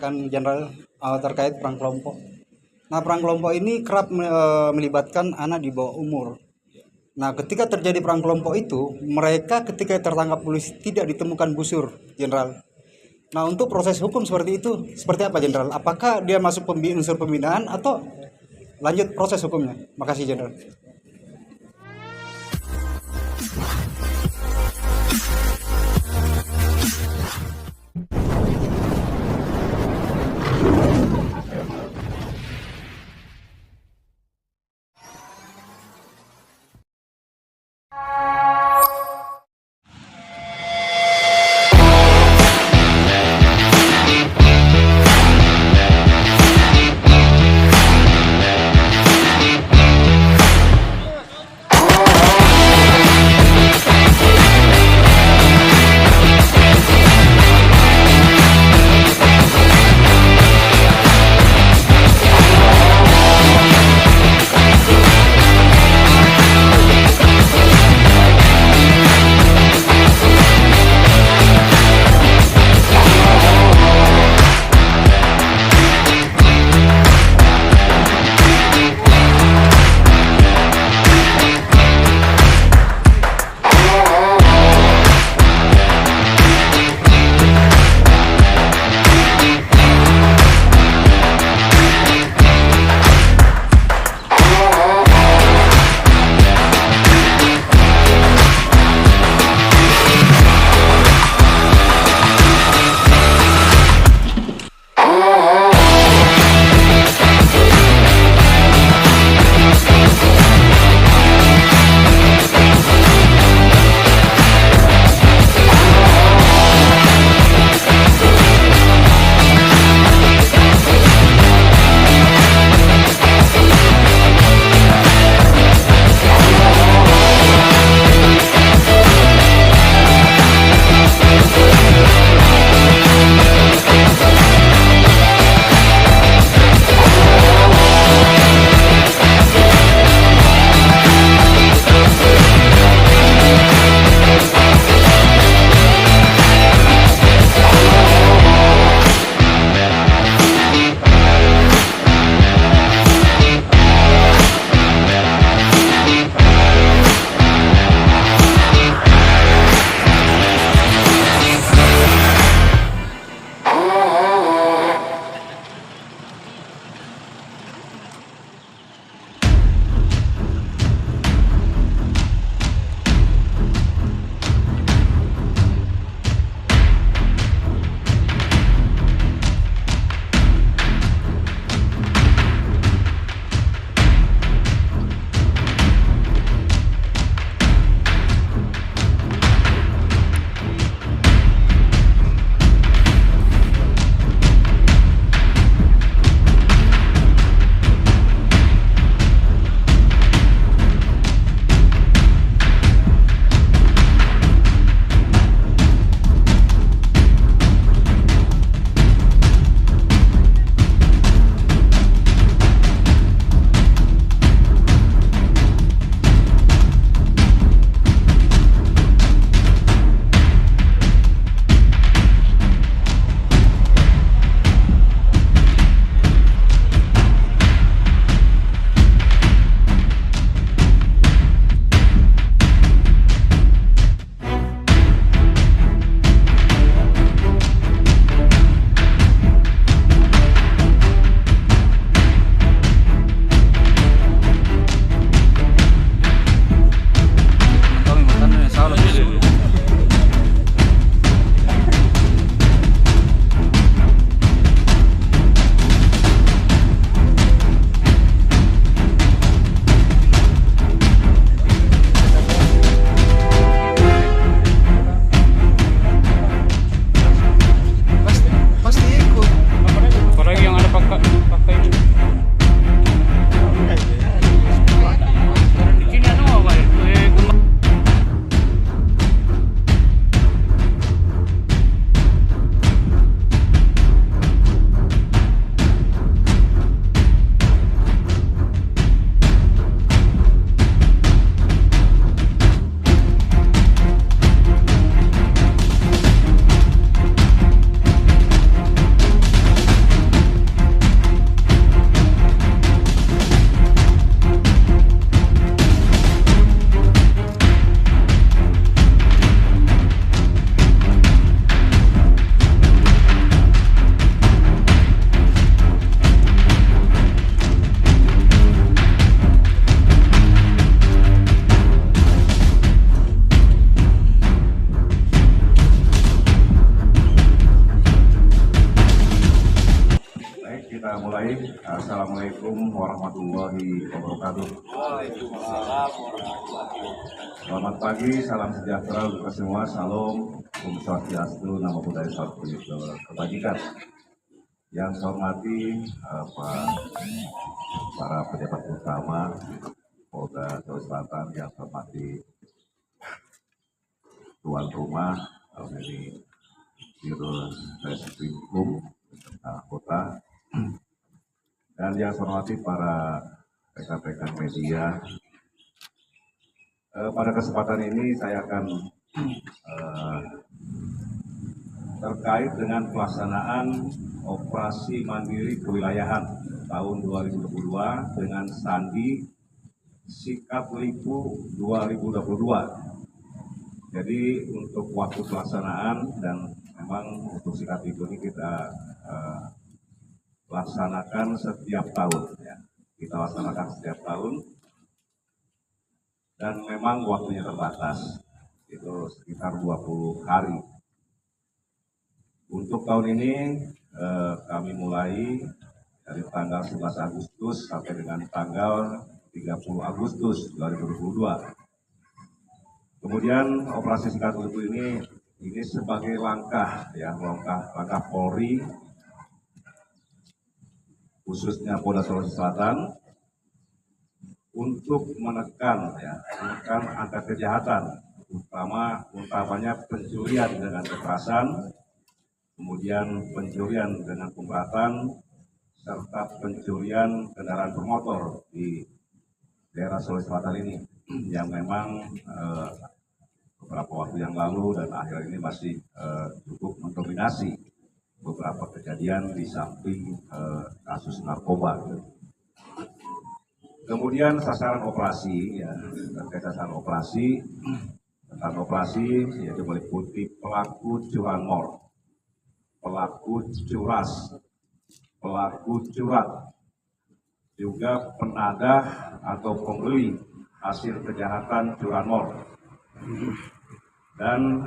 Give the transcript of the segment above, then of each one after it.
kan Jenderal, terkait perang kelompok. Nah, perang kelompok ini kerap melibatkan anak di bawah umur. Nah, ketika terjadi perang kelompok itu, mereka ketika tertangkap polisi tidak ditemukan busur, Jenderal. Nah, untuk proses hukum seperti itu, seperti apa, Jenderal? Apakah dia masuk unsur pembinaan atau lanjut proses hukumnya? Makasih, Jenderal. Assalamualaikum warahmatullahi wabarakatuh. Selamat pagi, salam sejahtera untuk kita semua. Salam, Om Swastiastu, Namo Buddhaya, Salam Kebajikan. Yang saya hormati para pejabat utama Polda Sulawesi Selatan, yang saya hormati tuan rumah, ini Dirut Reskrimum Kota, dan yang saya hormati para rekan-rekan media. Pada kesempatan ini saya akan terkait dengan pelaksanaan operasi mandiri kewilayahan tahun 2022 dengan sandi Sikap Lipu 2022. Jadi untuk waktu pelaksanaan dan memang untuk Sikap Lipu ini kita laksanakan setiap tahun, ya. Kita laksanakan setiap tahun dan memang waktunya terbatas, itu sekitar 20 hari. Untuk tahun ini kami mulai dari tanggal 11 Agustus sampai dengan tanggal 30 Agustus 2022. Kemudian operasi Sikap Lipu ini sebagai langkah, ya, langkah Polri, khususnya Polda Sulawesi Selatan, untuk menekan angka kejahatan, utamanya pencurian dengan kekerasan, kemudian pencurian dengan pemberatan, serta pencurian kendaraan bermotor di daerah Sulawesi Selatan ini, yang memang beberapa waktu yang lalu dan akhir ini masih cukup mendominasi beberapa kejadian di samping kasus narkoba. Kemudian sasaran operasi, ya, terkait sasaran operasi yaitu meliputi pelaku curanmor, pelaku curas, pelaku curat, juga penadah atau pembeli hasil kejahatan curanmor, dan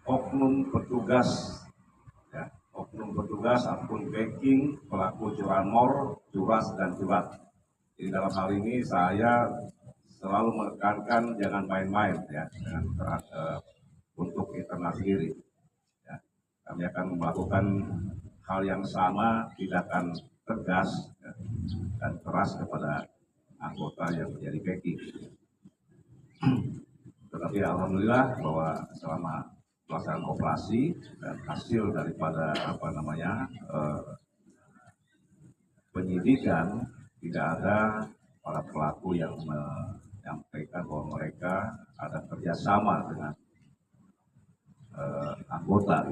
oknum petugas ataupun backing pelaku curanmor, curas, dan curat. Jadi dalam hal ini saya selalu menekankan jangan main-main, ya, untuk internal sendiri. Ya. Kami akan melakukan hal yang sama, tindakan tegas, ya, dan keras kepada anggota yang menjadi backing. Tetapi alhamdulillah bahwa selama pelaksanaan operasi dan hasil daripada penyidikan, tidak ada para pelaku yang menyampaikan bahwa mereka ada kerjasama dengan anggota.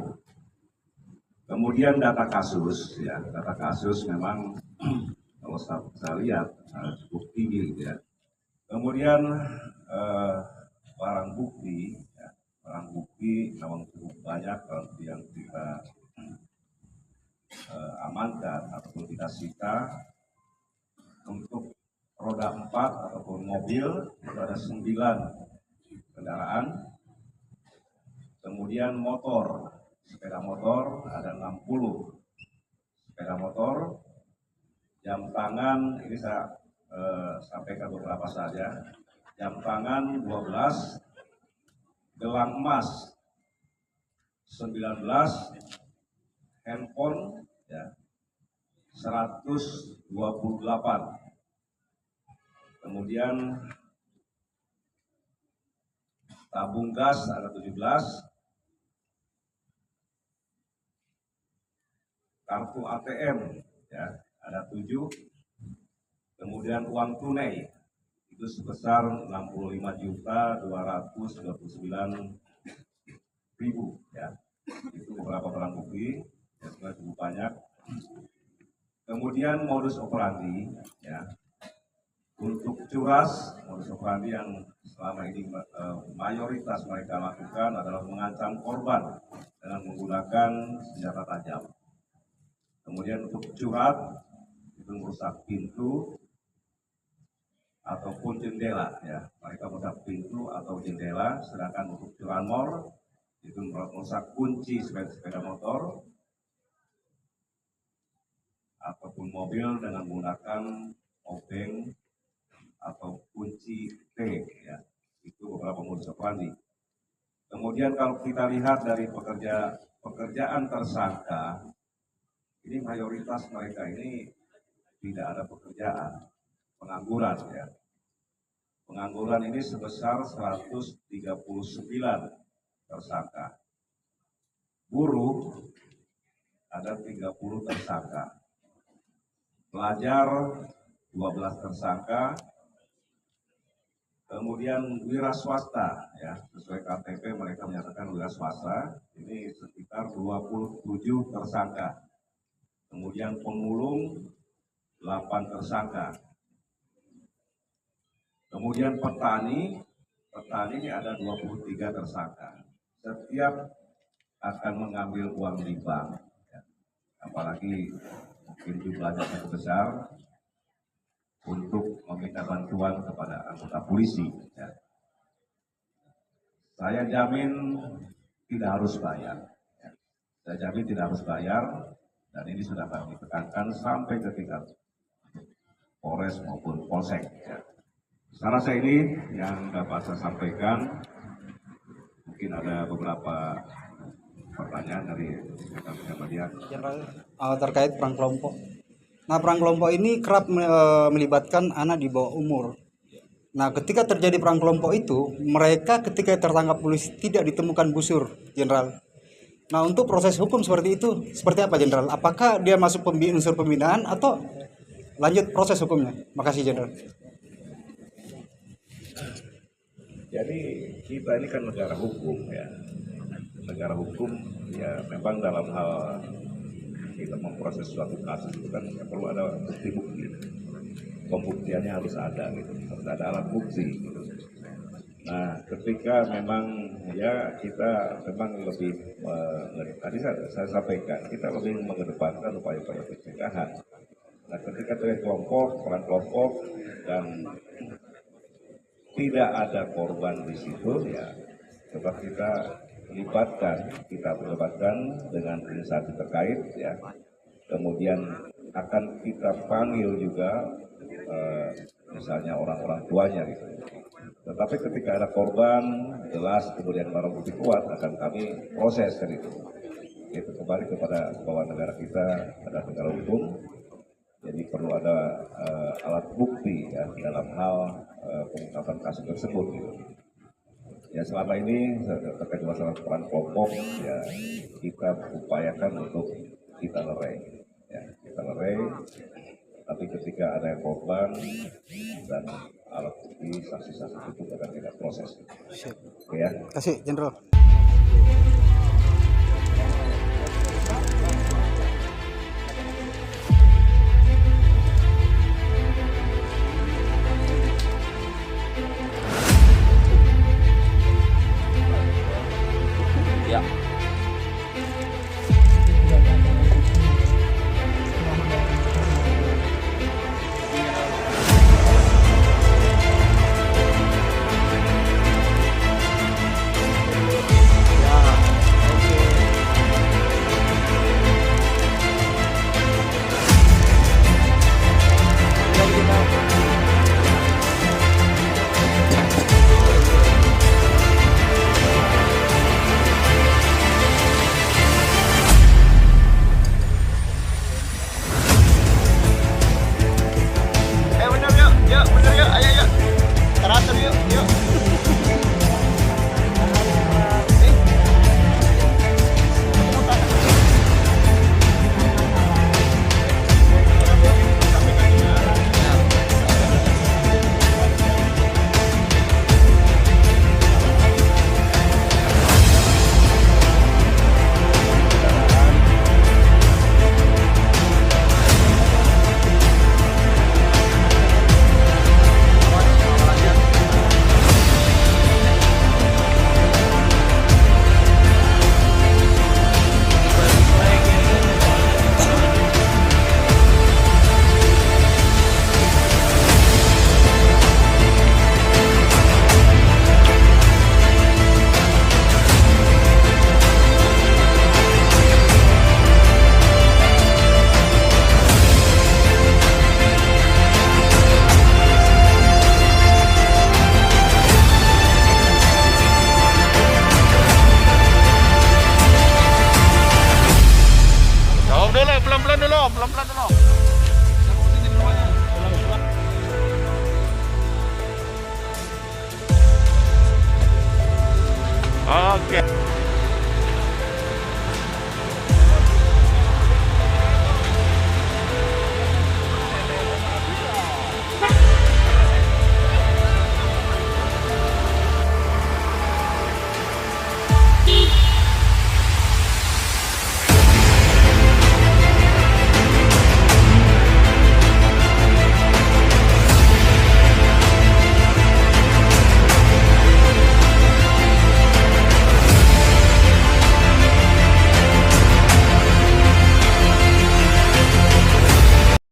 Kemudian data kasus memang kalau saya lihat cukup tinggi, ya. Kemudian barang bukti memang cukup banyak yang kita amankan ataupun kita sita. Untuk roda 4 ataupun mobil itu ada 9 kendaraan. Kemudian sepeda motor ada 60 sepeda motor. Jam tangan ini saya sampaikan beberapa saja. Jam tangan 12, gelang emas 19, handphone, ya, 128. Kemudian tabung gas ada 17, kartu ATM, ya, ada 7, kemudian uang tunai itu sebesar 65.239.000, ya. Itu beberapa barang bukti yang cukup banyak. Kemudian modus operandi, ya, untuk curas, modus operandi yang selama ini mayoritas mereka lakukan adalah mengancam korban dengan menggunakan senjata tajam. Kemudian untuk curat itu merusak pintu ataupun jendela, ya, mereka merusak pintu atau jendela. Sedangkan untuk curanmor itu merusak kunci sepeda motor ataupun mobil dengan menggunakan obeng atau kunci T, ya. Itu beberapa modus operandi. Kemudian kalau kita lihat dari pekerjaan tersangka, ini mayoritas mereka ini tidak ada pekerjaan, pengangguran, ya. Pengangguran ini sebesar 139 tersangka. Buruh ada 30 tersangka. Pelajar 12 tersangka. Kemudian wira swasta, ya, sesuai KTP mereka menyatakan wira swasta, ini sekitar 27 tersangka. Kemudian pemulung 8 tersangka. Kemudian petani ini ada 23 tersangka. Setiap akan mengambil uang di bank, ya. Apalagi mungkin jumlahnya cukup besar untuk meminta bantuan kepada anggota polisi, ya. Saya jamin tidak harus bayar, ya. Saya jamin tidak harus bayar, dan ini sudah kami tekankan sampai ke tingkat Polres maupun Polsek, ya. Saya rasa ini yang dapat saya sampaikan. Mungkin ada beberapa pertanyaan dari rekan-rekan media. Terkait perang kelompok. Nah, perang kelompok ini kerap melibatkan anak di bawah umur. Nah, ketika terjadi perang kelompok itu, mereka ketika tertangkap polisi tidak ditemukan busur, Jenderal. Nah, untuk proses hukum seperti itu, seperti apa, Jenderal? Apakah dia masuk unsur pembinaan atau lanjut proses hukumnya? Makasih, Jenderal. Jadi kita ini kan negara hukum, ya. Negara hukum, ya, memang dalam hal kita memproses suatu kasus itu kan perlu ada bukti-bukti. Pembuktiannya harus ada, gitu. Harus ada alat bukti, gitu. Nah, ketika memang, ya, kita memang lebih tadi saya sampaikan, kita lebih mengedepankan upaya-upaya pencegahan. Nah, ketika terjadi peran kelompok dan tidak ada korban di situ, ya, coba kita melibatkan dengan instansi terkait, ya. Kemudian akan kita panggil juga misalnya orang-orang tuanya, gitu. Tetapi ketika ada korban jelas kemudian barang bukti kuat, akan kami proses kan itu. Itu kembali kepada bahwa negara kita adalah negara hukum. Jadi perlu ada alat bukti, ya, dalam hal pengungkapan kasus tersebut, gitu. Ya, selama ini terkait masalah peran kelompok, ya, kita upayakan untuk kita lerai, ya, kita lerai. Tapi ketika ada korban dan alat bukti, saksi-saksi itu akan kita proses. Oke, ya. Terima kasih, Jenderal. Ya. Oke.